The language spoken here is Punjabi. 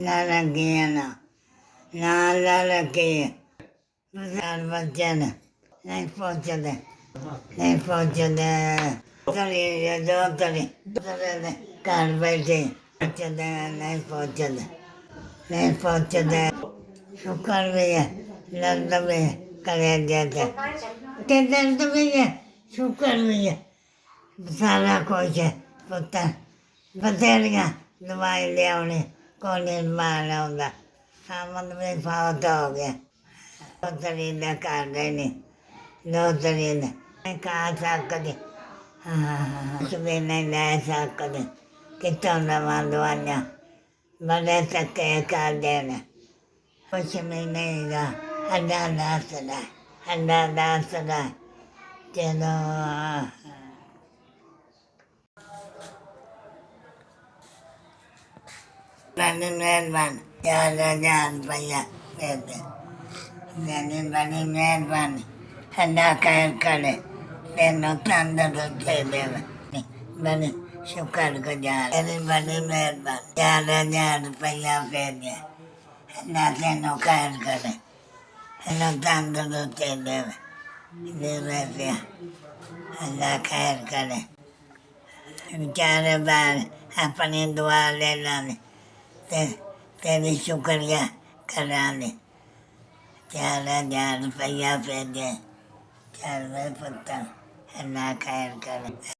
ਨਾ ਲੱਗੇ ਨਾ ਨਾ ਲੱਗੇ ਬਜ਼ਾਰ ਬੱਚੇ ਨੇ ਨਹੀਂ ਪਹੁੰਚਦੇ ਨਹੀਂ ਪਹੁੰਚਦੇ ਤਰੀ ਜੋ ਤਰੀ ਨੇ ਘਰ ਬੈਠੇ ਪਹੁੰਚਦੇ ਨਹੀਂ ਪਹੁੰਚਦੇ ਨਹੀਂ ਪਹੁੰਚਦੇ ਸ਼ੁਕਰ ਵੀ ਹੈ ਦਰਦ ਵੀ ਹੈ ਕਲੇਜੇ ਤੇ ਦਰਦ ਵੀ ਹੈ ਸ਼ੁਕਰ ਵੀ ਹੈ ਸਾਰਾ ਕੁਛ ਹੈ ਪੁੱਤਰ ਬਥੇਰੀਆਂ ਦਵਾਈ ਲਿਆਉਣੀ ਕੋਈ ਨਹੀਂ ਮਾਰ ਆਉਂਦਾ ਸਾਮਨ ਵੀ ਫੌਤ ਹੋ ਗਿਆ ਦੋਤਰੀ ਦਾ ਕਰਦੇ ਨਹੀਂ ਦੋਤਰੀ ਨੇ ਨਹੀਂ ਖਾ ਸਕਦੇ ਸਵੇਰ ਨਹੀਂ ਲੈ ਸਕਦੇ ਕਿੱਥੋਂ ਲਵਾਂ ਦਵਾਈਆਂ ਬੜੇ ਧੱਕੇ ਕਰਦੇ ਨੇ ਕੁਛ ਵੀ ਨਹੀਂ ਗਾ ਅੱਡਾ ਦੱਸਦਾ ਚਲੋ ਬਣੀ ਮਿਹਰਬਾਨ ਯਾਰ ਰੁਪਈਆ ਦੇ ਦੇ ਬਣੀ ਮਿਹਰਬਾਨੀ ਅੱਡਾ ਖੈਰ ਕਰੇ ਤੈਨੂੰ ਤੰਦਰੁਸਤ ਦੇ ਦੇਵੇ ਬਣੀ ਸ਼ੁਕਰ ਗੁਜ਼ਾਰ ਤੇਰੀ ਬੜੀ ਮਿਹਰਬਾਨੀ 4,000 ਰੁਪਈਆ ਦੇ ਦੇ ਅੱਡਾ ਤੈਨੂੰ ਖੈਰ ਕਰੇ ਤੈਨੂੰ ਤੰਦਰੁਸਤ ਦੇ ਦੇਵੇ ਦੇਵੇ ਪਿਆ ਅੱਡਾ ਖੈਰ ਕਰੇ ਵਿਚਾਰੇ ਬਾਹਰ ਆਪਣੀ ਦੁਆ ਲੈ ਲਾਂਗੇ ਤੇ ਤੇਰੀ ਸ਼ੁਕਰੀਆ ਕਰਾਂਗੇ 4,000 ਰੁਪਈਆ ਭੇਜੇ ਚੱਲ ਵੇ ਪੁੱਤਰ ਅੱਲਾ ਖੈਰ ਕਰੇ